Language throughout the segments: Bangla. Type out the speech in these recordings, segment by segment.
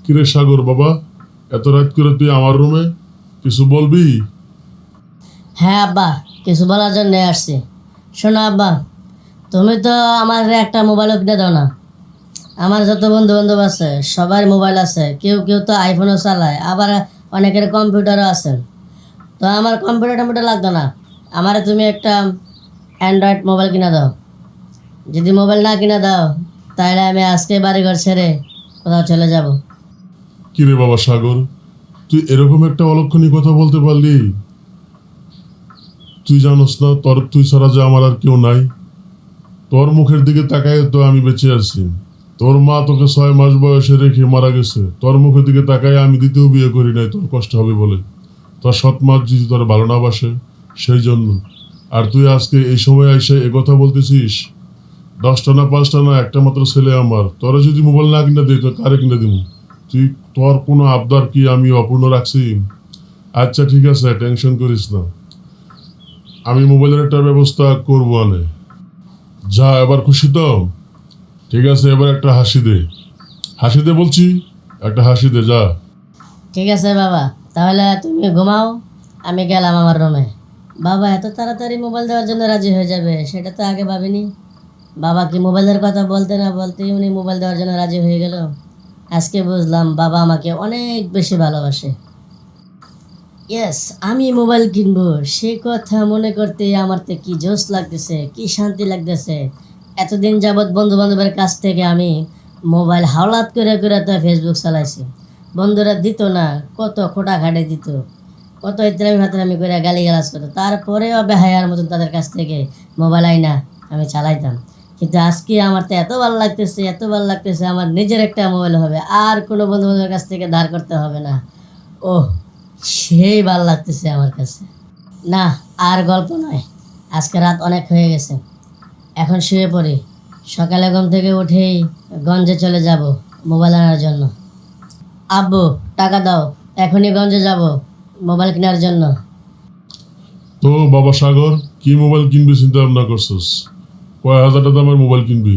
কিরে সাগর বাবা, এত রাত করে তুই আমার রুমে, কিছু বলবি? হ্যাঁ আব্বা, কিছু বলার জন্য আসছি। শোনো আব্বা, তুমি তো আমার একটা মোবাইলও কিনে দাও না। আমার যত বন্ধু বান্ধব আছে সবার মোবাইল আছে, কেউ কেউ তো আইফোনও চালায়, আবার অনেকের কম্পিউটারও আছে। তো আমার কম্পিউটার টম্পিউটার লাগতো না, আমার তুমি একটা অ্যান্ড্রয়েড মোবাইল কিনে দাও। যদি মোবাইল না কিনে দাও তাহলে আমি আজকে বাড়িঘর ছেড়ে কোথাও চলে যাব। কিরে বাবা সাগর, তুই এরকম একটা অলক্ষণী কথা বলতে পারলি? তুই জানোস না তুই ছাড়া যে আমার আর কেউ নাই। তোর মুখের দিকে তাকায় তো আমি বেঁচে আছি। তোর মা তোকে 6 মাস বয়সে রেখে মারা গেছে, তোর মুখের দিকে তাকায় আমি দ্বিতীয় বিয়ে করি নাই তোর কষ্ট হবে বলে। তোর সৎ মা যদি তোর ভালো না বাসে সেই জন্য। আর তুই আজকে এই সময় এসে এ কথা বলতেছিস? 10টা না 5টা না, একটা মাত্র ছেলে আমার। তোরা যদি মোবাইল না কিনে দিই তো কারে কিনে দিব? তুই তোর কোনো আবদার কি আমি অপূর্ণ রাখছি? আচ্ছা ঠিক আছে, টেনশন করিস না, আমি মোবাইলের একটা ব্যবস্থা করবো আনে। যা, এবার খুশি তো? ঠিক আছে, এবার একটা হাসি দে, হাসি দে বলছি, একটা হাসি দে যা। ঠিক আছে বাবা, তাহলে তুমি ঘুমাও, আমি গেলাম আমার রুমে। বাবা এত তাড়াতাড়ি মোবাইল দেওয়ার জন্য রাজি হয়ে যাবে সেটা তো আগে ভাবিনি। বাবা কি মোবাইলের কথা বলতে না বলতেই উনি মোবাইল দেওয়ার জন্য রাজি হয়ে গেল। আজকে বুঝলাম বাবা আমাকে অনেক বেশি ভালোবাসে। ইয়েস, আমি মোবাইল কিনবো সে কথা মনে করতে আমার তো কি জোশ লাগতেছে, কি শান্তি লাগতেছে। এতদিন যাবৎ বন্ধু বান্ধবের কাছ থেকে আমি মোবাইল হাওলাত করে করে তো ফেসবুক চালাইছি। বন্ধুরা দিত না, কত খোটা খাটে দিত, কত ইতরামি ফাতরামি করে গালিগালাজ করতো, তারপরেও বেহায়ার মতন তাদের কাছ থেকে মোবাইল আইনা আমি চালাইতাম। কিন্তু আজকে আমার তো এত ভালো লাগতেছে, এত ভালো লাগতেছে, আমার নিজের একটা মোবাইল হবে, আর কোনো বন্ধু বান্ধবের কাছ থেকে ধার করতে হবে না। ওহ, সেই ভালো লাগতেছে আমার কাছে। না, আর গল্প নয়, আজকে রাত অনেক হয়ে গেছে, এখন শুয়ে পড়ি। সকালে ঘুম থেকে উঠেই গঞ্জে চলে যাব মোবাইল আনার জন্য। আব্বু, টাকা দাও, এখনই গঞ্জে যাব মোবাইল কেনার জন্য। তো বাবা সাগর, কি মোবাইল কিনবি চিন্তা ভাবনা করছিস? কয় হাজার টাকা দামের মোবাইল কিনবি?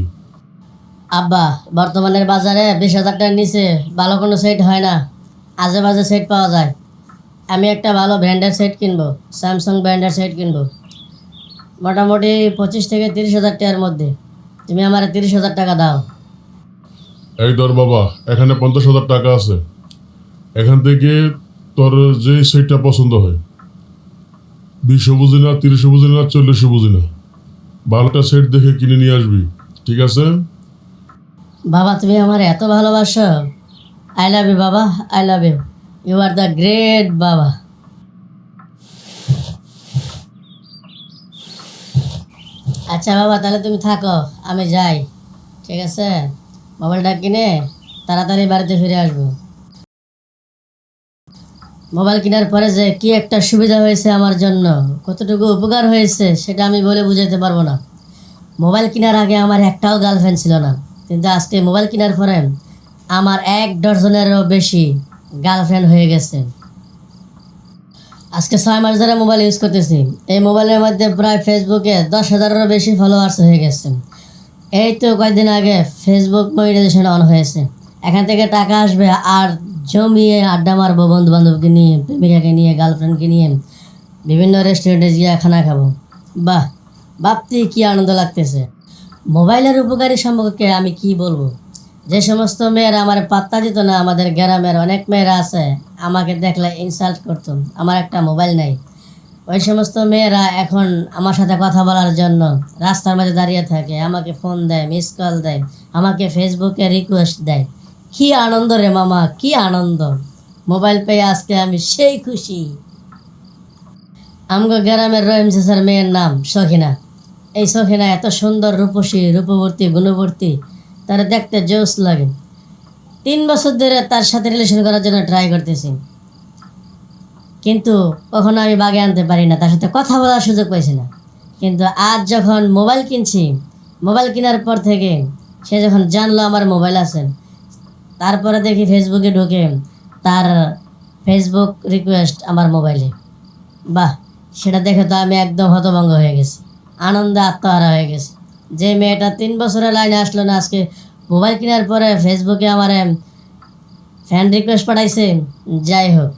আব্বা, বর্তমানের বাজারে 20,000 টাকার নিচে ভালো কোনো সেট হয় না, আজে বাজে সেট পাওয়া যায়। আমি একটা ভালো ব্র্যান্ডের সেট কিনবো, স্যামসাং ব্র্যান্ডের সেট কিনবো, মোটামুটি 25 থেকে 30 হাজার টাকার মধ্যে। তুমি আমার 30,000 টাকা দাও। এই ধর বাবা, এখানে 50,000 টাকা আছে, এখান থেকে তোর যে সেটটা পছন্দ হয়, 20 বুঝি না, 30 বুঝি না, 40 বুঝি না, ভালোটা সেট দেখে কিনে নিয়ে আসবি, ঠিক আছে? বাবা তুমি আমার এত ভালোবাসো, আই লাভ ইউ বাবা, I love you, you are the great বাবা। আচ্ছা বাবা, তাহলে তুমি থাকো, আমি যাই, ঠিক আছে? মোবাইলটা কিনে তাড়াতাড়ি বাড়িতে ফিরে আসবো। মোবাইল কেনার পরে যে কি একটা সুবিধা হয়েছে আমার জন্য, কতটুকু উপকার হয়েছে সেটা আমি বলে বুঝাতে পারবো না। মোবাইল কেনার আগে আমার একটাও গার্লফ্রেন্ড ছিল না, কিন্তু আজকে মোবাইল কেনার পরে আমার 1 ডজনেরও বেশি গার্লফ্রেন্ড হয়ে গেছে। আজকে 6 মাস ধরে মোবাইল ইউজ করতেছি, এই মোবাইলের মধ্যে প্রায় ফেসবুকে 10,000-এরও বেশি ফলোয়ার্স হয়ে গেছে। এই তো কয়েকদিন আগে ফেসবুক মনিটাইজেশন অন হয়েছে, এখান থেকে টাকা আসবে, আর জমিয়ে আড্ডা মারবো বন্ধু বান্ধবকে নিয়ে, প্রেমিকাকে নিয়ে, গার্লফ্রেন্ডকে নিয়ে, বিভিন্ন রেস্টুরেন্টে গিয়ে খানা খাবো। বাহ, ভাবতেই কি আনন্দ লাগতেছে। মোবাইলের উপকারী সম্পর্কে আমি কি বলবো। যে সমস্ত মেয়েরা আমার পাত্তা দিত না, আমাদের গ্রামের অনেক মেয়েরা আছে আমাকে দেখলে ইনসাল্ট করতো, আমার একটা মোবাইল নেই, ওই সমস্ত মেয়েরা এখন আমার সাথে কথা বলার জন্য রাস্তার মাঝে দাঁড়িয়ে থাকে, আমাকে ফোন দেয়, মিস কল দেয়, আমাকে ফেসবুকে রিকোয়েস্ট দেয়। কি আনন্দ রে মামা, কি আনন্দ! মোবাইল পেয়ে আজকে আমি সেই খুশি। আমগো গ্রামের রহিম চাচার মেয়ের নাম সখিনা। এই সখিনা এত সুন্দর, রূপসী, রূপবর্তী, গুণবর্তী, তারা দেখতে জোস লাগে। 3 বছর ধরে তার সাথে রিলেশন করার জন্য ট্রাই করতেছি, কিন্তু কখনো আমি বাগে আনতে পারি না, তার সাথে কথা বলার সুযোগ পাইছি না। কিন্তু আজ যখন মোবাইল কিনছি, মোবাইল কেনার পর থেকে সে যখন জানলো আমার মোবাইল আছে, তারপরে দেখি ফেসবুকে ঢুকে তার ফেসবুক রিকোয়েস্ট আমার মোবাইলে। বাহ, সেটা দেখে তো আমি একদম হতভঙ্গ হয়ে গেছি, আনন্দে আত্মহারা হয়ে গেছি। যে মেয়েটা 3 বছরের লাইনে আসলো না, আজকে মোবাইল কেনার পরে ফেসবুকে আমার ফ্যান রিকোয়েস্ট পাঠাইছে। যাই হোক,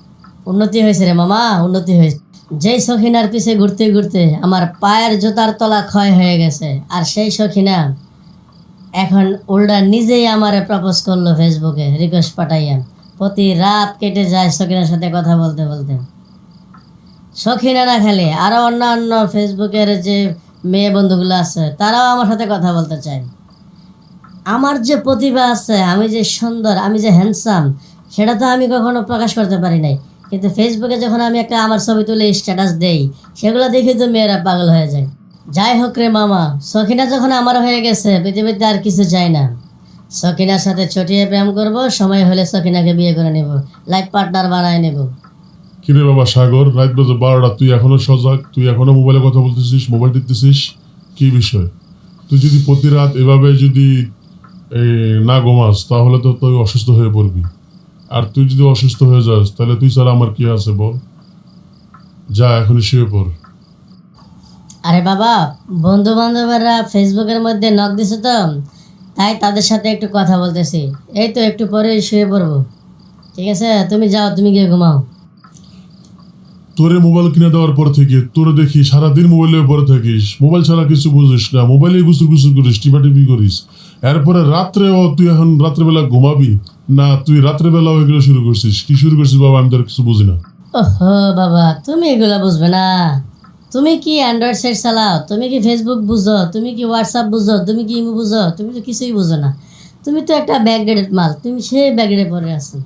উন্নতি হয়েছে রে মামা, উন্নতি হয়েছে। যেই সখিনার পিছে ঘুরতে ঘুরতে আমার পায়ের জুতার তলা ক্ষয় হয়ে গেছে, আর সেই সখিনা এখন উল্টা নিজেই আমারে প্রপোজ করলো ফেসবুকে রিকোয়েস্ট পাঠাইয়া। প্রতি রাত কেটে যায় সখিনার সাথে কথা বলতে বলতে। সখিনা না খেলে আরও অন্যান্য ফেসবুকের যে মেয়ে বন্ধুগুলো আছে তারাও আমার সাথে কথা বলতে চায়। আমার যে প্রতিভা আছে, আমি যে সুন্দর, আমি যে হ্যান্ডসাম, সেটা তো আমি কখনো প্রকাশ করতে পারি নাই। কিন্তু ফেসবুকে যখন আমি একটা আমার ছবি তুলে স্ট্যাটাস দেই, সেগুলো দেখে তো মেয়েরা পাগল হয়ে যায়। যাই হোক রে মামা, সখিনা যখন আমার হয়ে গেছে, পৃথিবীতে আর কিছু চাই না। সখিনার সাথে চটিয়ে প্রেম করব, সময় হলে সখিনাকে বিয়ে করে নেব, লাইফ পার্টনার বানায় নেব। কিরে বাবা সাগর, রাত বাজে 12টা, তুই এখনো সজাগ? তুই এখনো মোবাইলে কথা বলতেছিস, মোবাইল টিপতেছিস? কি বিষয়? তুই যদি প্রতি রাত এভাবে যদি না ঘুমাস, তাহলে তো তুই অসুস্থ হয়ে পড়বি। আর তুই যদি অসুস্থ হয়ে যাস, তাহলে তুই ছাড়া আমার কি আছে বল? যা এখনই শুয়ে পড়। আরে বাবা, বন্ধু বান্ধবেরা ফেসবুকের মধ্যে নক দিছে তো, তাই তাদের সাথে একটু কথা বলতেছি। এই তো একটু পরে শুয়ে পড়বো। ঠিক আছে, তুমি যাও, তুমি গিয়ে ঘুমাও। তোরে মোবাইল কিনে দেওয়ার পর থেকে তোরে দেখি সারাদিন মোবাইলের পরে থাকিস, মোবাইল ছাড়া কিছু বুঝিস না, মোবাইলে গুসুর গুসুর করিস, টিপাটিপি করিস। এরপরে রাত্রেও তুই এখন রাত্রেবেলা ঘুমাবি না? তুই রাত্রেবেলাও এগুলো শুরু করছিস। কি শুরু করছিস বাবা? আমি তো আর কিছু বুঝি না। ওহো বাবা, তুমি এগুলা বুঝবে না। তুমি কি অ্যান্ড্রয়েড সেট চালাও? তুমি কি ফেসবুক বুঝো? তুমি কি হোয়াটসঅ্যাপ বুঝো? তুমি কি ইমো বুঝো? তুমি তো কিছুই বুঝো না। তুমি তো একটা ব্যাকডেটেড মাল, তুমি সেই ব্যাকডেটে পড়ে আছো।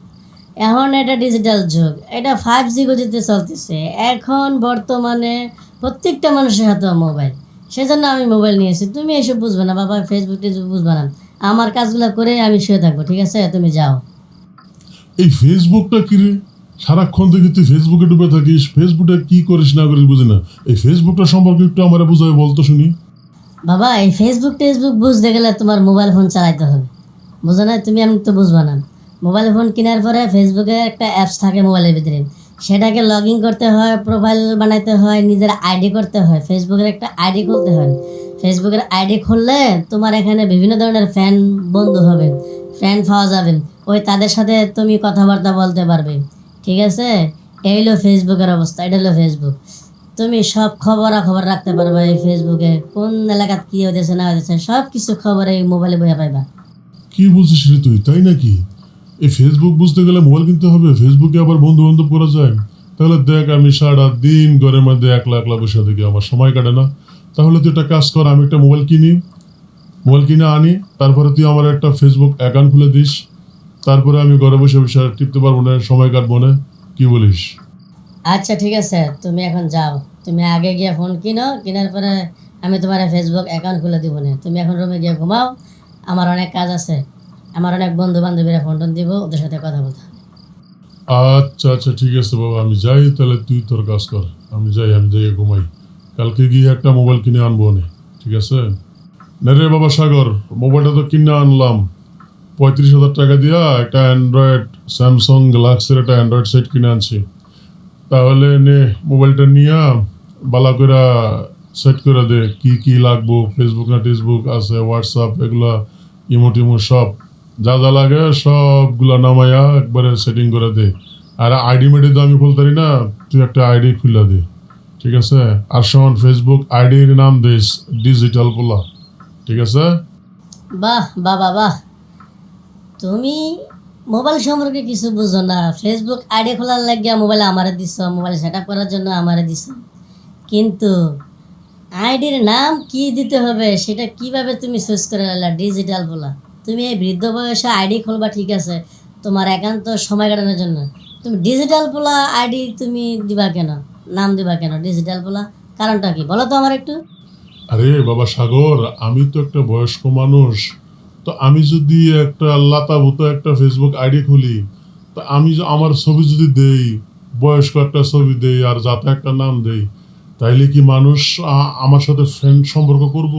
এখন এটা ডিজিটাল যুগ, এটা 5G গতিতে চলতেছে। এখন বর্তমানে প্রত্যেকটা মানুষের হাতে মোবাইল, সেজন্য আমি মোবাইল নিয়েছি। তুমি এসব বুঝবে না বাবা, ফেসবুক টেসবুক বুঝবে না। আমার কাজগুলো করে আমি শুয়ে থাকবো, ঠিক আছে? তুমি যাও। এই ফেসবুকটা কি রে? সারাক্ষণ থেকে তুই ফেসবুকে ডুবে থাকিস, ফেসবুকে কি করিস না করিস বুঝি না। এই ফেসবুকটা সম্পর্কে একটু আমার বুঝাই বলতো শুনি। বাবা, এই ফেসবুক টেসবুক বুঝতে গেলে তোমার মোবাইল ফোন চালাইতে হবে, বুঝো না? তুমি আমি তো বুঝবা না। মোবাইল ফোন কেনার পরে ফেসবুকে একটা অ্যাপস থাকে মোবাইলের ভিতরে, সেটাকে লগ ইন করতে হয়, প্রোফাইল বানাইতে হয়, নিজের আইডি করতে হয়, ফেসবুকের একটা আইডি খুলতে হয়। ফেসবুকের আইডি খুললে তোমার এখানে বিভিন্ন ধরনের ফ্যান বন্ধু হবে, ফ্রেন্ড পাওয়া যাবে। ওই তাদের সাথে তুমি কথাবার্তা বলতে পারবে, ঠিক আছে? এই হলো ফেসবুকের অবস্থা, এটা হলো ফেসবুক। তুমি সব খবর রাখতে পারবে এই ফেসবুকে, কোন এলাকাত কি হতেছে না হতেছে, সব কিছু খবর এই মোবাইলে বইয়া পাইবা। কি বলছিস রে তুই? তাই নাকি? এই ফেসবুক বুঝতে গেলে মোবাইল কিনতে হবে? ফেসবুকে আবার বন্ধু বান্ধব করা যায়? তাহলে দেখ, আমি সারা দিন ঘরের মধ্যে একলা একলা বসে থেকে আমার সময় কাটে না। তাহলে তুই একটা কাজ কর, আমি একটা মোবাইল কিনি, মোবাইল কিনে আনি, তারপরে তুই আমার একটা ফেসবুক অ্যাকাউন্ট খুলে দিস। তারপরে আমি ঘরে বসে বসে আর টিপতে পারবো না, সময় কাটবো না। কি বলিস? আচ্ছা ঠিক আছে, তুমি এখন যাও। তুমি আগে গিয়ে ফোন কিনো, কেনার পরে আমি তোমার ফেসবুক অ্যাকাউন্ট খুলে দিব না। তুমি এখন রুমে গিয়ে ঘুমাও, আমার অনেক কাজ আছে। আমার অনেক বন্ধু বান্ধবীরা ফোন টোন দিব, ওদের সাথে কথা বলতে হবে। আচ্ছা আচ্ছা, ঠিক আছে বাবা, আমি যাই তাহলে, তুই তোর কাজ কর। আমি যাই ঘুমাই। কালকে গিয়ে একটা মোবাইল কিনে আনবো না, ঠিক আছে? না রে বাবা সাগর, মোবাইলটা তো কিনে আনলাম 35,000 টাকা দিয়া, একটা অ্যান্ড্রয়েড স্যামসাং গ্যালাক্সির একটা অ্যান্ড্রয়েড সেট কিনে আনছি। তাহলে নে মোবাইলটা নিয়ে বালা করে সেট করে দে, কি কি লাগবো, ফেসবুক না টেসবুক আছে, হোয়াটসঅ্যাপ, এগুলা ইমো টিমো সব যা যা লাগে সবগুলা নামাইয়া একবারে সেটিং করে দে। আর আইডি মেডি তো আমি খুলতে পারি না, তুই একটা আইডি খুলে দে, ঠিক আছে? আর শোন, ফেসবুক আইডির নাম দিস ডিজিটাল পোলা, ঠিক আছে? বাহ বাবা বাহ, তুমি মোবাইল সম্পর্কে কিছু বুঝো না। ফেসবুক আইডি খোলার লাগিয়া মোবাইল আমারে দিছ, মোবাইল সেট আপ করার জন্য আমারে দিছ, কিন্তু আইডির নাম কি দিতে হবে সেটা কিভাবে তুমি চুজ করে নিলা? ডিজিটাল বলা, তুমি এই বৃদ্ধ বয়সে আইডি খুলবা, ঠিক আছে, তোমার একান্ত সময় কাটানোর জন্য। তুমি ডিজিটাল বলা আইডি তুমি দিবা কেন, নাম দিবা কেন ডিজিটাল বলা? কারণটা কি বলো তো আমার একটু। আরে বাবা সাগর, আমি তো একটা বয়স্ক মানুষ, তো আমি যদি একটা লাতাভূত একটা ফেসবুক আইডি খুলি, তো আমি আমার ছবি যদি দেই, বয়স্ক একটা ছবি দেই আর যাতে একটা নাম দেই, তাইলে কি মানুষ আমার সাথে ফ্রেন্ড সম্পর্ক করব?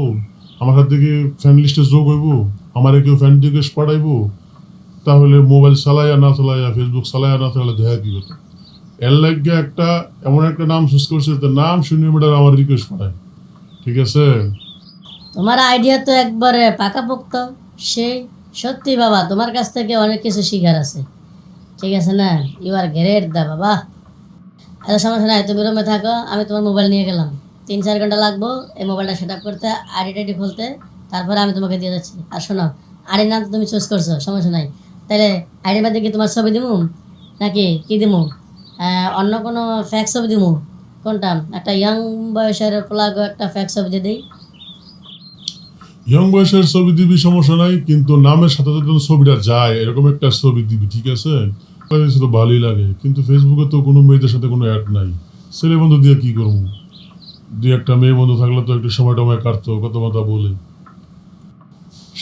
আমার সাথে কি ফ্রেন্ড লিস্টে যোগ হইব? আমার কেউ ফ্রেন্ড রিকোয়েস্ট পাঠাইবো? তাহলে মোবাইল চালাইয়া না চালাইয়া, ফেসবুক চালাইয়া না চালাইয়া দেখা কি হতো? এর লাগে একটা এমন একটা নাম চুজ করছে, নাম শুনে বেটার আমার রিকোয়েস্ট পাঠায়, ঠিক আছে? তোমার আইডিয়া তো একবারে পাকাপোক্ত। সেই সত্যি বাবা, তোমার কাছ থেকে অনেক কিছু শিখার আছে। ঠিক আছে না? ইউ আর গ্রেট দা বাবা। এত সমস্যা নাই, তুমি রুমে থাকো, আমি তোমার মোবাইল নিয়ে গেলাম। 3-4 ঘন্টা লাগবো এই মোবাইলটা সেট আপ করতে, আইডি টাইডি খুলতে, তারপরে আমি তোমাকে দিয়ে যাচ্ছি। আর শোনো, আইডির নাম তো তুমি চুজ করছো, সমস্যা নাই। তাহলে আইডির মধ্যে কি তোমার ছবি দিমু নাকি কি দিমু? অন্য কোনো ফ্যাক ছবি দিমু? কোনটা? একটা ইয়াং বয়সের প্লাগ একটা ফ্যাক ছবি দিয়ে দিই। ইয়ং বয়সের ছবি দিবি, সমস্যা নাই, কিন্তু নামের সাথে সাথে যেন ছবিটা যায় এরকম একটা ছবি দিবি, ঠিক আছে? কাছে তো ভালোই লাগে, কিন্তু ফেসবুকে তো কোনো মেয়েদের সাথে কোনো অ্যাড নাই। ছেলে বন্ধু দিয়ে কি করবো? দুই একটা মেয়ে বন্ধু থাকলে তো একটু সময় টময় কাটতো, কত কথা বলে।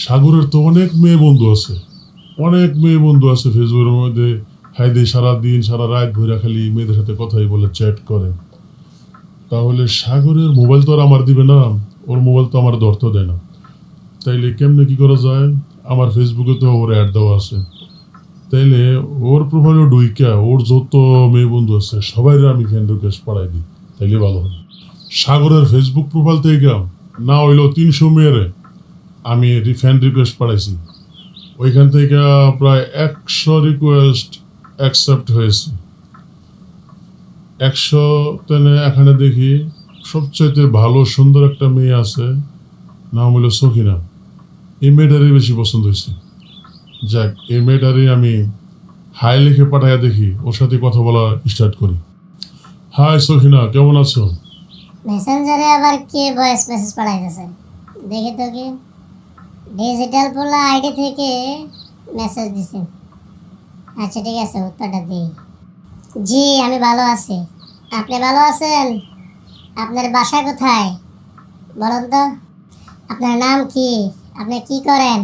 সাগরের তো অনেক মেয়ে বন্ধু আছে, অনেক মেয়ে বন্ধু আছে ফেসবুকের মধ্যে। হাইদে সারাদিন সারা রাত ভৈরা খালি মেয়েদের সাথে কথাই বলে, চ্যাট করে। তাহলে সাগরের মোবাইল তো আর আমার দিবে না, ওর মোবাইল তো আমার ধরতে দেয় না। তাইলে কেমনে কি করা যায়? আমার ফেসবুকে তো ওর অ্যাড দেওয়া আছে। তাইলে ওর প্রোফাইলে ঢুইকা ওর যত মেয়ে বন্ধু আছে সবাই আমি ফ্রেন্ড রিকোয়েস্ট পাঠাই দিই, তাইলে ভালো হবে। সাগরের ফেসবুক প্রোফাইল থেকে না হইলো 300 মেয়েরে আমি ফ্রেন্ড রিকোয়েস্ট পাঠাইছি, ওইখান থেকে প্রায় 100 রিকোয়েস্ট অ্যাকসেপ্ট হয়েছে। 100 তেনে এখানে দেখি সবচাইতে ভালো সুন্দর একটা মেয়ে আছে, নাম হলো সখিনা। এই মেয়েটারই বেশি পছন্দ হয়েছে। যাক, এই মেয়েটারই আমি হাই লিখে পাঠাইয়া দেখি, ওর সাথে কথা বলা স্টার্ট করি। হাই সখিনা, কেমন আছো? মেসেঞ্জারে আবার কে ভয়েস মেসেজ পাঠাইতেছে? দেখি তো কি। ডিজিটাল পোলা আইডি থেকে মেসেজ দিছে। আচ্ছা ঠিক আছে, উত্তরটা দিই। জি আমি ভালো আছি, আপনি ভালো আছেন? আপনার বাসা কোথায় বলুন তো? আপনার নাম কি? আপনি কি করেন?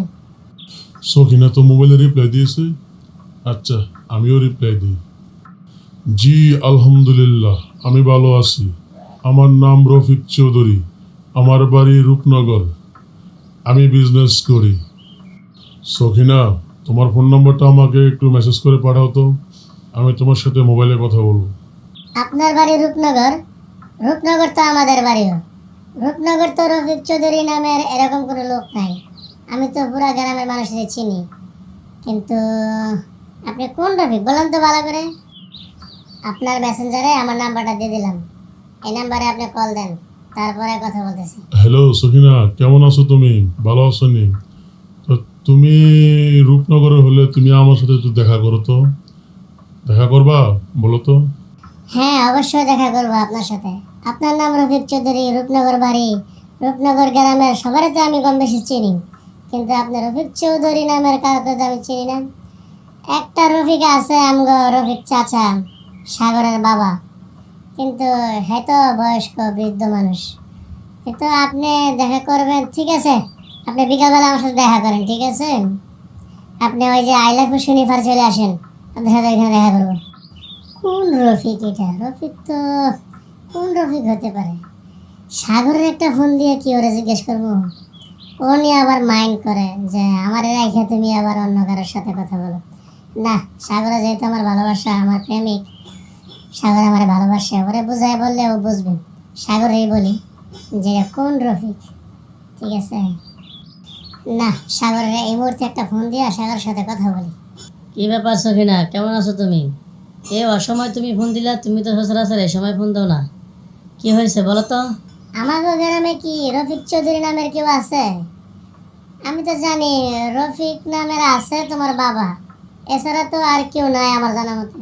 সখিনা তো মোবাইলে রিপ্লাই দিয়েছে। আচ্ছা, আমিও রিপ্লাই দিই। জি আলহামদুলিল্লাহ, আমি ভালো আছি। আমার নাম রফিক চৌধুরী, আমার বাড়ি রূপনগর, আমি বিজনেস করি। সখিনা, তোমার ফোন নম্বরটা আমাকে একটু মেসেজ করে পাঠাও তো, আমি তোমার সাথে মোবাইলে কথা বলবো। আপনার বাড়ি রূপনগর? রূপনগর তো আমাদের বাড়িও। রূপনগর তো রফিক চৌধুরী নামের এরকম কোনো লোক নাই। আমি তো পুরা গ্রামের মানুষদের চিনি। কিন্তু আপনি কোন রফিক বলেন তো ভালো করে? আপনার মেসেঞ্জারে আমার নাম্বারটা দিয়ে দিলাম, এই নাম্বারে আপনি কল দেন, তারপরে কথা বলতেছি। হ্যালো সখিনা, কেমন আছো তুমি? ভালো আছো নি? তো তুমি রূপনগরে হলে তুমি আমার সাথে একটু দেখা করো তো। দেখা করবা? বলো তো। হ্যাঁ অবশ্যই দেখা করবো আপনার সাথে। আপনার নাম রফিক চৌধুরী, রূপনগর বাড়ি, রূপনগর গ্রামের সবারই তো আমি কম বেশি চিনি, কিন্তু আপনার রফিক চৌধুরী নামের কাউকে তো আমি চিনি না। একটা রফিক আছে আমগো রফিক চাচা, সাগরের বাবা, কিন্তু হ্যাঁ তো বয়স্ক বৃদ্ধ মানুষ। কিন্তু আপনি দেখা করবেন, ঠিক আছে? আপনি বিকালবেলা আমার সাথে দেখা করেন, ঠিক আছে? আপনি ওই যে আই লাভ শনিবার চলে আসেন, আপনার সাথে এখানে দেখা করবো। কোন রফিক এটা? রফিক তো কোন রফিক হতে পারে? সাগরের একটা ফোন দিয়ে কি ওরে জিজ্ঞেস করবো? ও নিয়ে আবার মাইন্ড করে যে আমার রাইখা তুমি আবার অন্য কারোর সাথে কথা বলো। না, সাগরে যেহেতু আমার ভালোবাসা, আমার প্রেমিক, সাগর আমার ভালোবাসে, ওরে বুঝায় বললে ও বুঝবে। সাগরেই বলি যে কোন রফিক, ঠিক আছে? না, সাগরের এই মুহূর্তে একটা ফোন দিয়ে সাগরের সাথে কথা বলি। কি ব্যাপার সখিনা, কেমন আছো তুমি? এ অসময় তুমি ফোন দিলা, তুমি তো সচরাচর এই সময় ফোন দাও না, কি হয়েছে বলো তো? আমাগো গ্রামে কি রফিক চৌধুরী নামের কেউ আছে? আমি তো জানি রফিক নামের আছে তোমার বাবা, এছাড়া তো আর কেউ নাই আমার জানা মতে।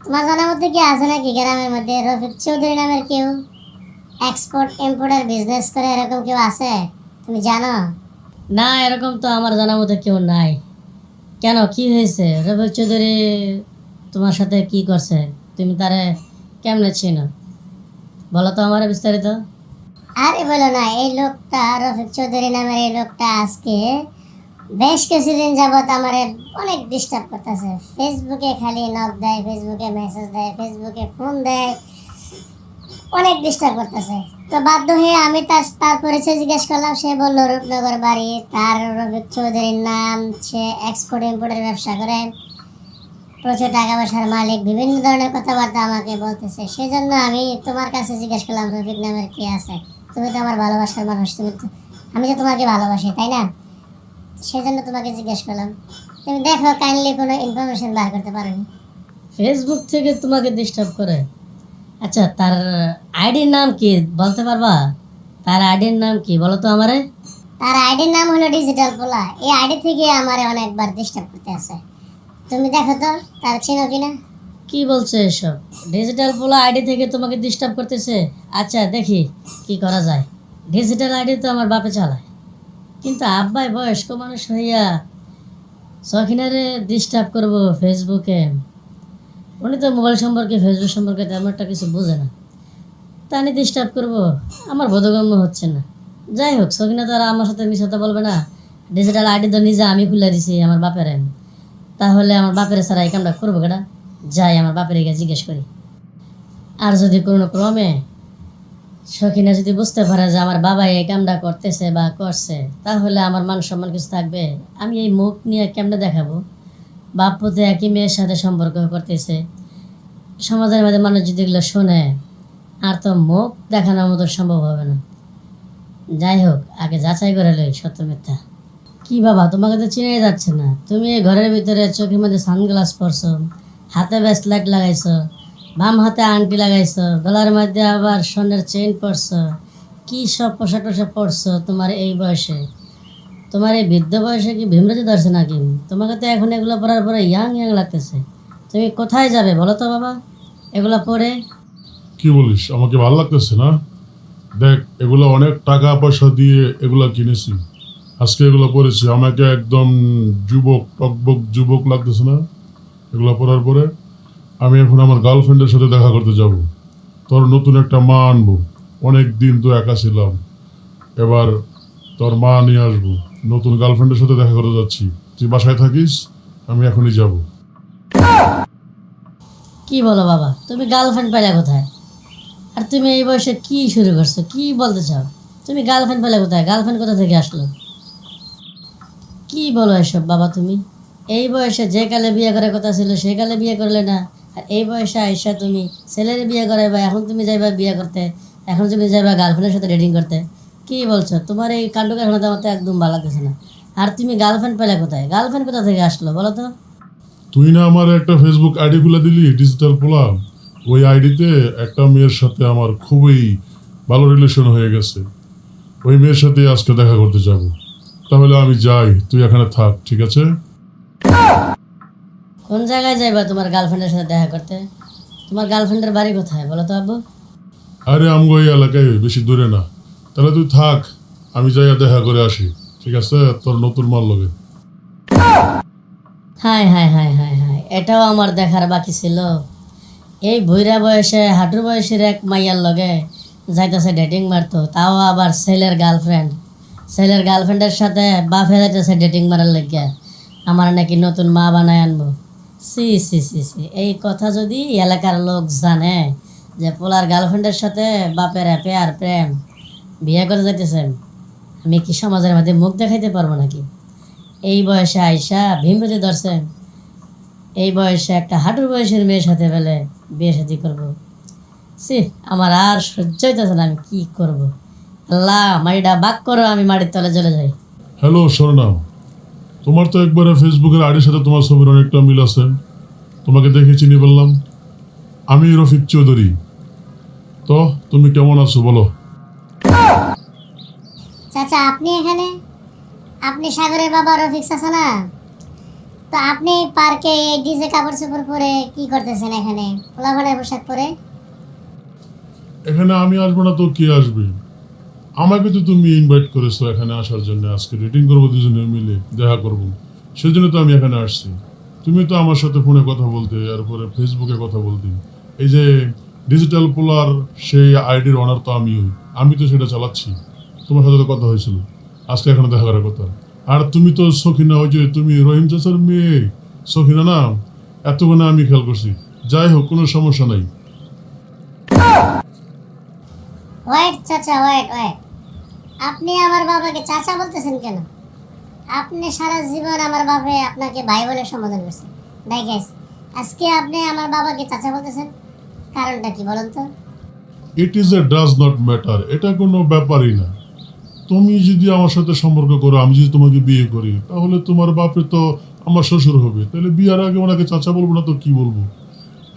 তোমার জানা মতে কি আছে নাকি গ্রামের মধ্যে রফিক চৌধুরী নামের কেউ? এক্সপোর্ট ইম্পোর্টের বিজনেস করে এরকম কেউ আছে? তুমি জানো? না, এরকম তো আমার জানা মতো কেউ নাই। কেন, কি হয়েছে? রফিক চৌধুরী তোমার সাথে কি করছে? তুমি তারে কেমনে চিনো বলো তো আমার বিস্তারিত। আরে বলো না, এই লোকটা রফিক চৌধুরী নামের এই লোকটা আজকে বেশ কিছুদিন যাবত আমারে অনেক ডিস্টার্ব করতেছে। ফেসবুকে খালি নক দেয়, ফেসবুকে মেসেজ দেয়, ফেসবুকে ফোন দেয়, অনেক ডিস্টার্ব করতেছে। তো বাধ্য হয়ে আমি তার পরিচয় জিজ্ঞেস করলাম, সে বললো রূপনগর বাড়ি, তার রফিক চৌধুরীর নাম, সে এক্সপোর্ট ইম্পোর্টের ব্যবসা করে, প্রচুর টাকা পয়সার মালিক, বিভিন্ন ধরনের কথাবার্তা আমাকে বলতেছে। সেজন্য আমি তোমার কাছে জিজ্ঞেস করলাম রফিক নামের কি আছে। তুমি তো আমার ভালোবাসার মানুষ, আমি তো তোমাকে ভালোবাসি, তাই না? সেজন্য তোমাকে জিজ্ঞেস করলাম। তুমি দেখো কাইন্ডলি কোনো ইনফরমেশন বার করতে পারোনি। ফেসবুক থেকে তোমাকে ডিস্টার্ব করে? আচ্ছা, তার আইডির নাম কি বলতে পারবা? তার আইডির নাম কি বলো তো আমারে। তার আইডির নাম হলো ডিজিটাল পোলা। এই আইডি থেকে আমারে অনেকবার ডিস্টার্ব করতে আছে। তুমি দেখো তো তার চিনো কিনা। কি বলছো এসব? ডিজিটাল পোলা আইডি থেকে তোমাকে ডিস্টার্ব করতেছে? আচ্ছা দেখি কি করা যায়। ডিজিটাল আইডি তো আমার বাপে চালায়, কিন্তু আব্বাই বয়স্ক মানুষ হইয়া শখিনারে ডিস্টার্ব করবো ফেসবুকে? উনি তো মোবাইল সম্পর্কে ফেসবুক সম্পর্কে তেমন একটা কিছু বোঝে না, তা নিয়ে ডিস্টার্ব করবো আমার বোধগম্য হচ্ছে না। যাই হোক, শখিনা তো আর আমার সাথে মিশাতে বলবে না। ডিজিটাল আইডি তো নিজে আমি খুলে দিছি আমার বাপের, তাহলে আমার বাপের ছাড়া এই কামটা করবো কেটা? যাই আমার বাপের গিয়ে জিজ্ঞেস করি। আর যদি কোনো ক্রমে শখিনা যদি বুঝতে পারে যে আমার বাবা এই কামটা করতেছে বা করছে, তাহলে আমার মান সম্মান কিছু থাকবে? আমি এই মুখ নিয়ে কেমনে দেখাবো? বাপ পুতে একই মেয়ের সাথে সম্পর্ক করতেছে, সমাজের মধ্যে মানুষ যদি এগুলো শোনে, আর তো মুখ দেখানোর মতো সম্ভব হবে না। যাই হোক, আগে যাচাই করে লই সত্য মিথ্যা। কি বাবা, তোমাকে তো চিনাই যাচ্ছে না। তুমি এই ঘরের ভিতরে চোখের মধ্যে সানগ্লাস পরছো, হাতে ব্রেসলেট লাগাইছো, বাম হাতে আংটি লাগাইছো, গলার মধ্যে আবার স্বর্ণের চেইন পরছো। কি সব পোশাক টোশাক পরছো তোমার এই বয়সে? তোমার এই বৃদ্ধ বয়সে কি ভীমরাজি ধরছে নাকি? তোমাকে তো এখন এগুলো পরার পরে ইয়াং ইয়াং লাগতেছে। তুমি কোথায় যাবে বলো তো বাবা এগুলো পরে? কি বলিস, আমাকে ভালো লাগতেছে না? দেখ, এগুলো অনেক টাকা পয়সা দিয়ে এগুলো কিনেছি, আজকে এগুলো পরেছি, আমাকে একদম যুবক টকবক যুবক লাগতেছে না এগুলো পরার পরে? আমি এখন আমার গার্লফ্রেন্ডের সাথে দেখা করতে যাব, তোর নতুন একটা মা আনবো। অনেক দিন তো একা ছিলাম, এবার তোর মা নিয়ে আসবো। নতুন গার্লফ্রেন্ডের সাথে দেখা করতে যাচ্ছি, তুই বাসায় থাকিস, আমি এখনই যাব। কি বলো বাবা, তুমি গার্লফ্রেন্ড পেলে কোথায়? আর তুমি এই বয়সে কি শুরু করছো? কি বলতে চাও? তুমি গার্লফ্রেন্ড পেলে কোথায়? গার্লফ্রেন্ড কোথা থেকে আসলো? কি বলো এসব বাবা তুমি? এই বয়সে যে কালে বিয়ে করার কথা ছিল সে কালে বিয়ে করলে না, আর এই বয়সে আইসা তুমি ছেলের বিয়ে করাইবা, এখন তুমি যাইবা বিয়ে করতে, এখন তুমি যাইবা গার্লফ্রেন্ডের সাথে ডেটিং করতে? কি বলছো? তোমার এই কাণ্ড কারখানা আমার তো একদম ভালো লাগতেছে না। আর তুমি গার্লফ্রেন্ড পেলে কোথায়? গার্লফ্রেন্ড কোথা থেকে আসলো বলো তো? তুই না আমার একটা ফেসবুক আইডি খুলে দিলি, ডিজিটাল পোলা। ওই আইডিতে একটা মেয়ের সাথে আমার খুবই ভালো রিলেশন হয়ে গেছে, ওই মেয়ের সাথে আজকে দেখা করতে যাব। তাহলে আমি যাই, তুই এখানে থাক, ঠিক আছে? কোন জায়গায় যাইবা তোমার গার্লফ্রেন্ডের সাথে দেখা করতে? তোমার গার্লফ্রেন্ডের বাড়ি কোথায় বলো তো আব্বু? আরে আমগো এই এলাকায়, বেশি দূরে না। তাহলে তুই থাক, আমি যাইয়া দেখা করে আসি, ঠিক আছে? তোর নতুন মাল লগে। হায় হায় হায় হায় হায়, এটাও আমার দেখার বাকি ছিল। এই বুইরা বয়সে হাঁটুর বয়সের এক মাইয়ার লগে যাইতেছে ডেটিং মারতো, তাও আবার ছেলের গার্লফ্রেন্ড। ছেলের গার্লফ্রেন্ডের সাথে বাপে যাইতেছে ডেটিং মারার লেগে, আমার নাকি নতুন মা বানায় আনবো। সি সি সি সি, এই কথা যদি এলাকার লোক জানে যে পোলার গার্লফ্রেন্ডের সাথে বাপের পেয়ার প্রেম বিয়ে করে যাইতেছেন, আমি কি সমাজের মধ্যে মুখ দেখাইতে পারবো নাকি? এই বয়সে আইসা ভীমরতি ধরছেন, এই বয়সে একটা হাঁটুর বয়সের মেয়ের সাথে বেলে বিয়ে শাদী করবো? সি, আমার আর সহ্য হইতেছে না, আমি কি করব? আল্লাহ, মাটিটা বাক করো, আমি মাটির তলে চলে যাই। হ্যালো স্বর্ণা, তোমার তো একবারে ফেসবুকের আইডির সাথে তোমার ছবির অনেকটা মিল আছে, তোমাকে দেখে চিনি বললাম। আমি রফিক চৌধুরী। তো তুমি কেমন আছো বলো? চাচা আপনি এখানে? আপনি সাগরের বাবা রফিক চাচা না? তো আপনি পার্কে এই ডিজে কাপড় চোপড় পরে কি করতেছেন এখানে, পোলাপানের পোশাক পরে? এখানে আমি আসবো না তো কে আসবে? আমাকে তো তুমি ইনভাইট করেছো এখানে আসার জন্য, আজকে রেটিং করবো, দুজনে মিলে দেখা করব, সেজন্য তো আমি এখানে আসছি। তুমি তো আমার সাথে ফোনে কথা বলতে, এরপরে ফেসবুকে কথা বলতে। এই যে ডিজিটাল পোলার সেই আইডির অনার তো আমি তো সেটা চালাচ্ছি। তোমার সাথে তো কথা হয়েছিল, আজকে এখানে দেখা করার কথা। আর তুমি তো সখিনা, ওই যে তুমি রহিম চাচার মেয়ে সখিনা না, এতক্ষণে আমি খেয়াল করছি। যাই হোক, কোনো সমস্যা নাই। ওয়েট চাচা, ওয়েট ওয়েট, আপনি আমার বাবাকে চাচা বলতেছেন কেন? আপনি সারা জীবন আমার বাপে আপনাকে ভাই বলে সম্বোধন করছেন, তাই গাইস আজকে আপনি আমার বাবাকে চাচা বলতেছেন, কারণটা কি বলুন তো? It is a does not matter, এটা কোনো ব্যাপারই না। তুমি যদি আমার সাথে সম্পর্ক করো, আমি যদি তোমাকে বিয়ে করি, তাহলে তোমার বাপে তো আমার শ্বশুর হবে, তাহলে বিয়ার আগে ওনাকে চাচা বলবো না তো কি বলবো?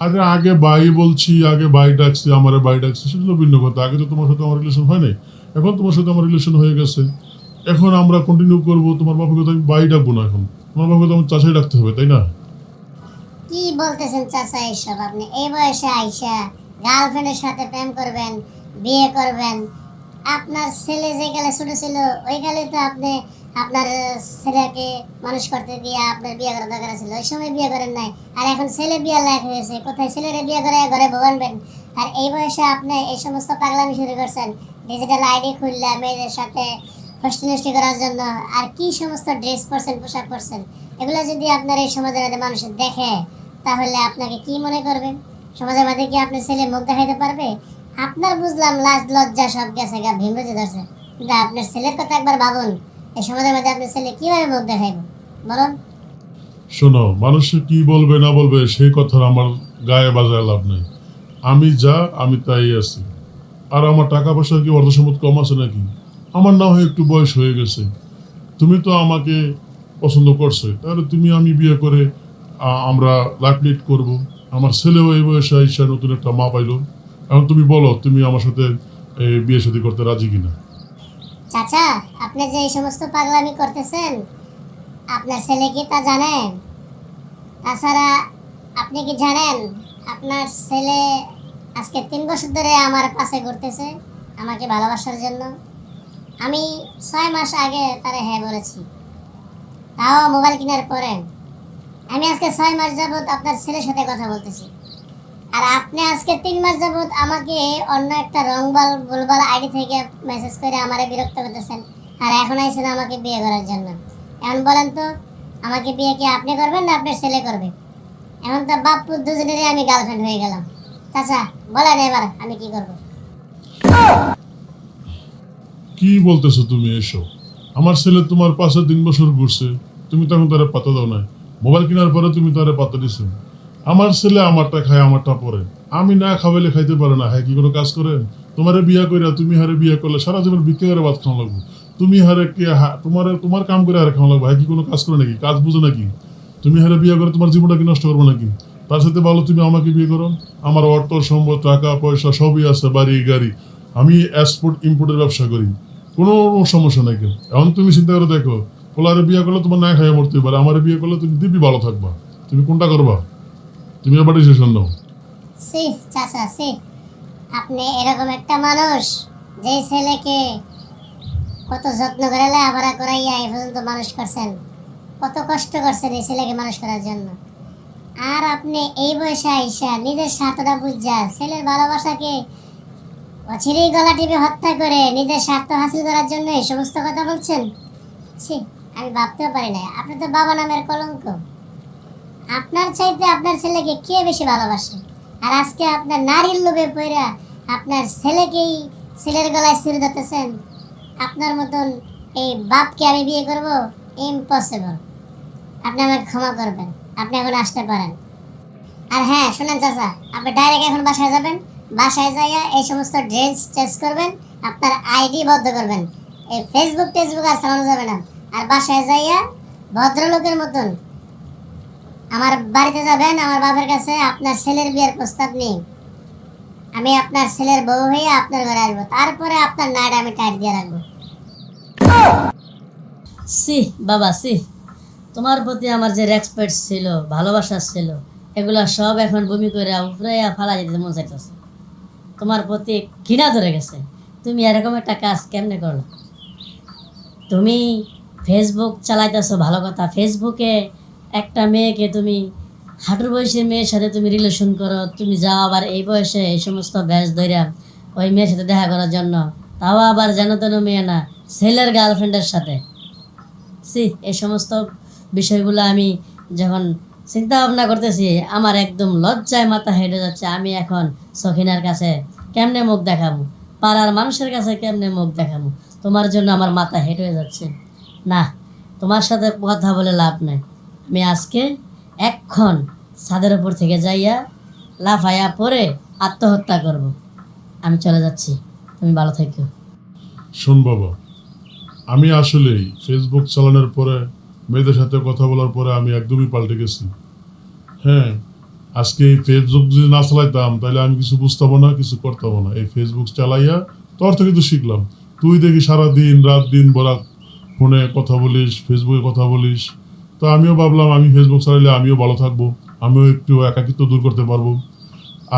আগে আগে ভাই বলছি, আগে ভাই ডাকছি, আমার ভাই ডাকছি, সেটা তো ভিন্ন কথা। আগে তো তোমার সাথে আমার রিলেশন হয় নাই, এখন তোমার সাথে আমার রিলেশন হয়ে গেছে। এখন আমরা কন্টিনিউ করবো, তোমার বাবাকে তো আমি ভাই ডাকবো না, এখন তোমার বাবাকে তো আমার চাচাই ডাকতে হবে, তাই না? কি বলতেছেন চাচা এইসব? আপনি এই বয়সে আইসা গার্লফ্রেন্ডের সাথে প্রেম করবেন, বিয়ে করবেন? আপনার ছেলে যে কালে ছোট ছিল ওই কালে তো আপনি আপনার ছেলেকে মানুষ করতে দিয়ে আপনার বিয়ে করার দরকার ছিল, ওই সময় বিয়ে করেন নাই। আর এখন ছেলে বিয়ে লায়ক হয়েছে, কোথায় ছেলেরে বিয়ে করে ঘরে বউ আনবেন? আর এই বয়সে আপনি এই সমস্ত পাগলামি শুরু করছেন, ডিজিটাল আইডি খুললে মেয়েদের সাথে ফষ্টি করার জন্য। আর কি সমস্ত ড্রেস পরছেন, পোশাক পরছেন, এগুলো যদি আপনার এই সমাজের মধ্যে মানুষ দেখে তাহলে আপনাকে কি মনে করবে? সমাজের মধ্যে কি আপনার ছেলে মুখ দেখাইতে পারবে? আপনার বুঝলাম লাজ লজ্জা সব গেছে গা, ভীমরতি ধরছে, কিন্তু আপনার ছেলের কথা একবার ভাবুন। এই সমাজের মধ্যে আপনার ছেলে কিভাবে মুখ দেখাইব বলুন? শোনো, মানুষে কি বলবে না বলবে সেই কথার আমার গায়ে বাজায় লাভ নেই। আমি যা আমি তাই আছি। আর আমার টাকা পয়সার কি অর্ধ সম্পদ কম আছে নাকি? আমার না হয় একটু বয়স হয়ে গেছে, তুমি তো আমাকে পছন্দ করছো, তাহলে তুমি আমি বিয়ে করে আমরা লাইফ লিড করবো। আমার ছেলেও এই বয়সে আইসা নতুন একটা মা পাইলো। এখন তুমি বলো, তুমি আমার সাথে বিয়ে শাদী করতে রাজি কিনা? চাচা, আপনি যে এই সমস্ত পাগলামি করতেছেন আপনার ছেলে কি তা জানেন? তাছাড়া আপনি কি জানেন আপনার ছেলে আজকে 3 বছর ধরে আমার পাশে ঘুরতেছে আমাকে ভালোবাসার জন্য? আমি 6 মাস আগে তারে হ্যাঁ বলেছি, তাও মোবাইল কেনার পরে। আমি আজকে 6 মাস যাবত আপনার ছেলের সাথে কথা বলতেছি, আর আপনি আজকে 3 মাস যাবত আমাকে অন্য একটা রংবাল ভুলভাল আইডি থেকে মেসেজ করে আমারে বিরক্ত করতেছেন। আর এখন আইছেন আমাকে বিয়ে করার জন্য। এখন বলেন তো, আমাকে বিয়ে কি আপনি করবেন না আপনার ছেলে করবে? এখন তো বাপ পুত দুজনেরই আমি গার্লফ্রেন্ড হয়ে গেলাম। চাচা বলেন এবার আমি কি করব? কি বলতেছো তুমি এসব? আমার ছেলে তোমার পাশে 3 বছর ঘুরছে, তুমি তখন তারা পাতা দাও নাই। মোবাইল কেনার পরে তুমি তারা পাতা দিছো। আমার ছেলে আমারটা খায়, আমারটা পরে। আমি না খাওয়াইলে খাইতে পারে না, হ্যাঁ কি কোনো কাজ করেন? তোমারে বিয়া করে, তুমি হারে বিয়ে করলে সারা জীবন ভিক্ষা করে ভাত খাওয়া লাগবো। তুমি হারে কে তোমার কাম করে হারে খাওয়া লাগবো, হ্যাঁ কি কোনো কাজ করে নাকি? কাজ বুঝো নাকি? তুমি হারে বিয়ে করে তোমার জীবনটা কি নষ্ট করবো নাকি? তার সাথে ভালো তুমি আমাকে বিয়ে করো। আমার অর্থ সম্পদ টাকা পয়সা সবই আছে, বাড়ি গাড়ি। আমি এক্সপোর্ট ইম্পোর্টের ব্যবসা করি, কোনো সমস্যা নাই। কেন এখন তুমি চিন্তা করে দেখো, পোলারে বিয়ে করলে তোমার না খাইয়া মরতে পারে, আমার বিয়ে করলে তুমি দিব্যি ভালো থাকবা। তুমি কোনটা করবা? তুমি আবার ডিসিশন নাও। সি চাচা সি, আপনি এরকম একটা মানুষ যে ছেলেকে কত যত্ন করে লেখাপড়া করাইয়া এই পর্যন্ত মানুষ করছেন, কত কষ্ট করছেন এই ছেলেকে মানুষ করার জন্য। আর আপনি এই বয়সে আইসা নিজের স্বার্থটা বুঝা ছেলের ভালোবাসাকে অচিরেই গলা টিপে হত্যা করে নিজের স্বার্থ হাসিল করার জন্য এই সমস্ত কথা বলছেন। ছি, আমি ভাবতেও পারি না। আপনি তো বাবা নামের কলঙ্ক। আপনার চাইতে আপনার ছেলেকে কে বেশি ভালোবাসে? আর আজকে আপনার নারীর লোভে পড়া আপনার ছেলেকেই ছেলের গলায় ছিঁড়ে ধরতেছেন। আপনার মতন এই বাপকে আমি বিয়ে করব? ইম্পসিবল। আপনি আমাকে ক্ষমা করবেন, আপনি এখন আসতে পারেন। আর হ্যাঁ শোনেন চাচা, আপনি ডাইরেক্ট এখন বাসায় যাবেন। বাসায় যাইয়া এই সমস্ত ড্রেস চেঞ্জ করবেন, আপনার আইডি বন্ধ করবেন, এই ফেসবুক টেসবুক আর চালানো যাবে না। আর বাসায় যাইয়া ভদ্রলোকের মতন আমার বাড়িতে যাবেন, আমার বাবার কাছে আপনার ছেলের বিয়ের প্রস্তাব নেই। আমি আপনার ছেলের বউ হয়ে আপনার ঘরে আসবো, তারপরে আপনার নাইট আমি টাইট দিয়ে রাখবো। সি বাবা সি, তোমার প্রতি আমার যে রেসপেক্ট ছিল, ভালোবাসা ছিল, এগুলা সব এখন বমি করে উপরে ফালা যেতে মন চাইতেছে। তোমার প্রতি ঘৃণা ধরে গেছে। তুমি এরকম একটা কাজ কেমনে করো? তুমি ফেসবুক চালাইতেছো ভালো কথা, ফেসবুকে একটা মেয়েকে তুমি হাঁটুর বয়সের মেয়ের সাথে তুমি রিলেশন করো, তুমি যাও আবার এই বয়সে এই সমস্ত ব্যাস ধইরা ওই মেয়ের সাথে দেখা করার জন্য, তাও আবার যেন তেন মেয়ে না, ছেলের গার্লফ্রেন্ডের সাথে। সি, এই সমস্ত বিষয়গুলো আমি যখন চিন্তা ভাবনা করতেছি আমার একদম লজ্জায় মাথা হেঁটে যাচ্ছে। আমি এখন সখিনার কাছে কেমনে মুখ দেখাবো, পাড়ার মানুষের কাছে কেমনে মুখ দেখাবো? তোমার জন্য আমার মাথা হেঁটে হয়ে যাচ্ছে। না, তোমার সাথে কথা বলে লাভ নাই। আমি আজকে এক্ষণ ছাদের উপর থেকে যাইয়া লাফাইয়া পরে আত্মহত্যা করব। আমি চলে যাচ্ছি, তুমি ভালো থেকো। শোন বাবা, আমি আসলেই ফেসবুক চালানোর পরে মেয়েদের সাথে কথা বলার পরে আমি একদমই পাল্টে গেছি। হ্যাঁ, আজকে এই ফেসবুক যদি না চালাইতাম তাহলে আমি কিছু বুঝতাম না, কিছু করতাম না। এই ফেসবুক চালাইয়া তোর থেকে তো শিখলাম। তুই দেখি সারাদিন রাত দিন ভরা ফোনে কথা বলিস, ফেসবুকে কথা বলিস। তো আমিও ভাবলাম আমি ফেসবুক চালাইলে আমিও ভালো থাকবো, আমিও একটু একাকিত্ব দূর করতে পারবো।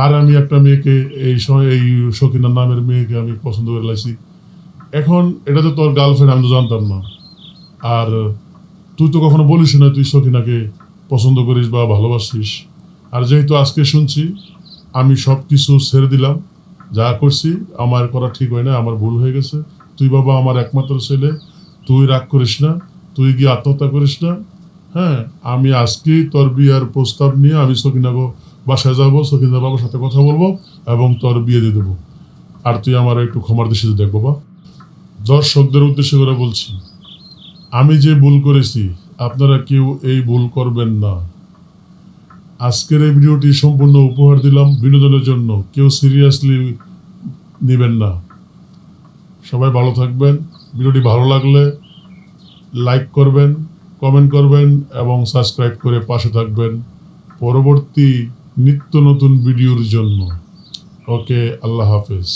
আর আমি একটা মেয়েকে এই সকিনার নামের মেয়েকে আমি পছন্দ করে লাইছি। এখন এটা তো তোর গার্লফ্রেন্ড, আমি তো জানতাম না। আর তুই তো কখনো বলিস না তুই সকিনাকে পছন্দ করিস বা ভালোবাসিস। আর যেহেতু আজকে শুনছি, আমি সব কিছু ছেড়ে দিলাম। যা করছি আমার করা ঠিক হয় না, আমার ভুল হয়ে গেছে। তুই বাবা আমার একমাত্র ছেলে, তুই রাগ করিস না, তুই গিয়ে আত্মহত্যা করিস না। হ্যাঁ, আমি আজকেই তোর বিয়ার প্রস্তাব নিয়ে আমি সকিনাকে বাসায় যাবো, সকিনার বাবার সাথে কথা বলবো এবং তোর বিয়ে দিয়ে দেবো। আর তুই আমার একটু ক্ষমার দৃষ্টিতে দেখ বাবা। দর্শকদের উদ্দেশ্য করে বলছি, আমি যে ভুল করেছি আপনারা কেউ এই ভুল করবেন না। আজকের এই ভিডিওটি সম্পূর্ণ উপহার দিলাম বিনোদনের জন্য, কেউ সিরিয়াসলি নেবেন না। সবাই ভালো থাকবেন। ভিডিওটি ভালো লাগলে লাইক করবেন, কমেন্ট করবেন এবং সাবস্ক্রাইব করে পাশে থাকবেন পরবর্তী নিত্য নতুন ভিডিওর জন্য। ওকে, আল্লাহ হাফেজ।